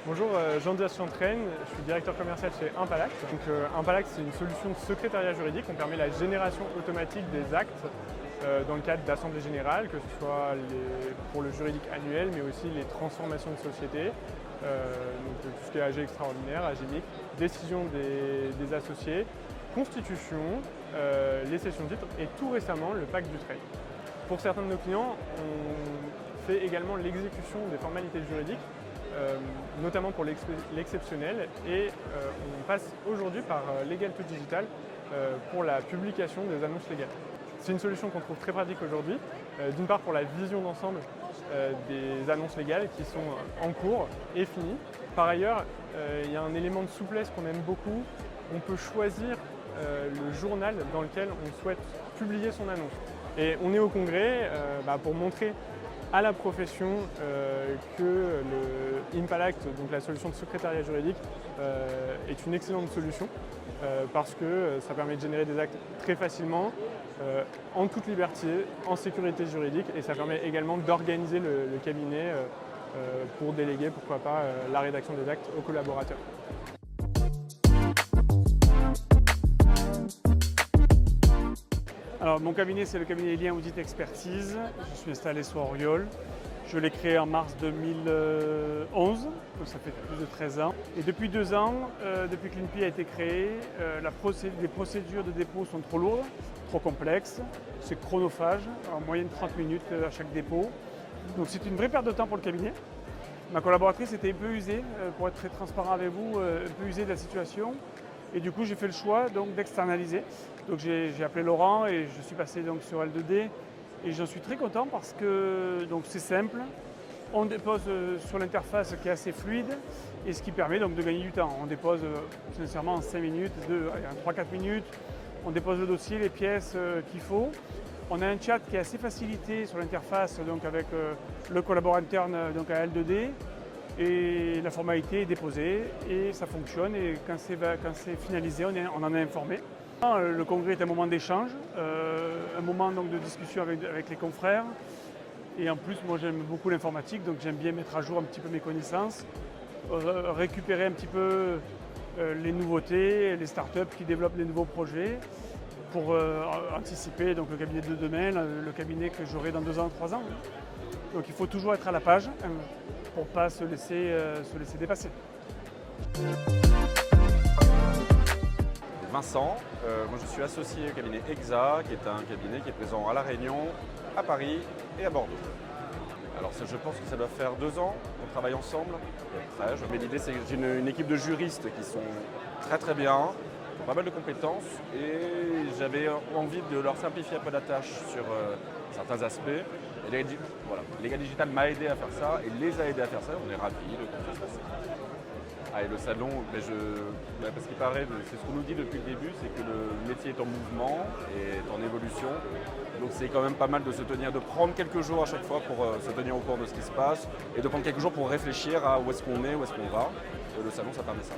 Bonjour, Jean-Dias Chantraine, je suis directeur commercial chez Impalact. Donc, Impalact, c'est une solution de secrétariat juridique. On permet la génération automatique des actes dans le cadre d'assemblées générales, que ce soit pour le juridique annuel, mais aussi les transformations de société, donc tout ce qui est AG extraordinaire, AG MIC, décision des associés, constitution, les cessions de titres et tout récemment le pacte du trade. Pour certains de nos clients, on fait également l'exécution des formalités juridiques, notamment pour l'exceptionnel, et on passe aujourd'hui par Legal to Digital pour la publication des annonces légales. C'est une solution qu'on trouve très pratique aujourd'hui, d'une part pour la vision d'ensemble des annonces légales qui sont en cours et finies. Par ailleurs, il y a un élément de souplesse qu'on aime beaucoup. On peut choisir le journal dans lequel on souhaite publier son annonce. Et on est au congrès pour montrer à la profession que le Impalact, donc la solution de secrétariat juridique, est une excellente solution parce que ça permet de générer des actes très facilement, en toute liberté, en sécurité juridique, et ça permet également d'organiser le cabinet pour déléguer, pourquoi pas, la rédaction des actes aux collaborateurs. Alors, mon cabinet, c'est le cabinet Lien Audit Expertise. Je suis installé sur Auriol. Je l'ai créé en mars 2011, donc ça fait plus de 13 ans. Et depuis 2 ans, depuis que l'INPI a été créé, les procédures de dépôt sont trop lourdes, trop complexes, c'est chronophage, en moyenne 30 minutes à chaque dépôt. Donc c'est une vraie perte de temps pour le cabinet. Ma collaboratrice était un peu usée, pour être très transparent avec vous, un peu usée de la situation. Et du coup, j'ai fait le choix d'externaliser. Donc j'ai appelé Laurent et je suis passé donc sur L2D. Et j'en suis très content parce que c'est simple. On dépose sur l'interface qui est assez fluide et ce qui permet donc de gagner du temps. On dépose sincèrement en 5 minutes, en 3-4 minutes. On dépose le dossier, les pièces qu'il faut. On a un chat qui est assez facilité sur l'interface avec le collaborateur donc à L2D. Et la formalité est déposée et ça fonctionne, et quand c'est finalisé, on en est informé. Le congrès est un moment d'échange, un moment de discussion avec les confrères, et en plus moi j'aime beaucoup l'informatique, donc j'aime bien mettre à jour un petit peu mes connaissances, récupérer un petit peu les nouveautés, les startups qui développent des nouveaux projets pour anticiper le cabinet de demain, le cabinet que j'aurai dans 2 ans, 3 ans. Donc il faut toujours être à la page pour ne pas se laisser dépasser. Vincent, moi je suis associé au cabinet EXA, qui est un cabinet qui est présent à La Réunion, à Paris et à Bordeaux. Alors je pense que ça doit faire 2 ans qu'on travaille ensemble, mais l'idée c'est que j'ai une équipe de juristes qui sont très très bien, qui ont pas mal de compétences, et j'avais envie de leur simplifier un peu la tâche sur certains aspects. Et Legal Digital m'a aidé à faire ça et les a aidés à faire ça. On est ravis de comment ça se passe. Et le salon, parce qu'il paraît, c'est ce qu'on nous dit depuis le début, c'est que le métier est en mouvement et est en évolution. Donc c'est quand même pas mal de de prendre quelques jours à chaque fois pour se tenir au courant de ce qui se passe, et de prendre quelques jours pour réfléchir à où est-ce qu'on est, où est-ce qu'on va. Et le salon, ça permet ça.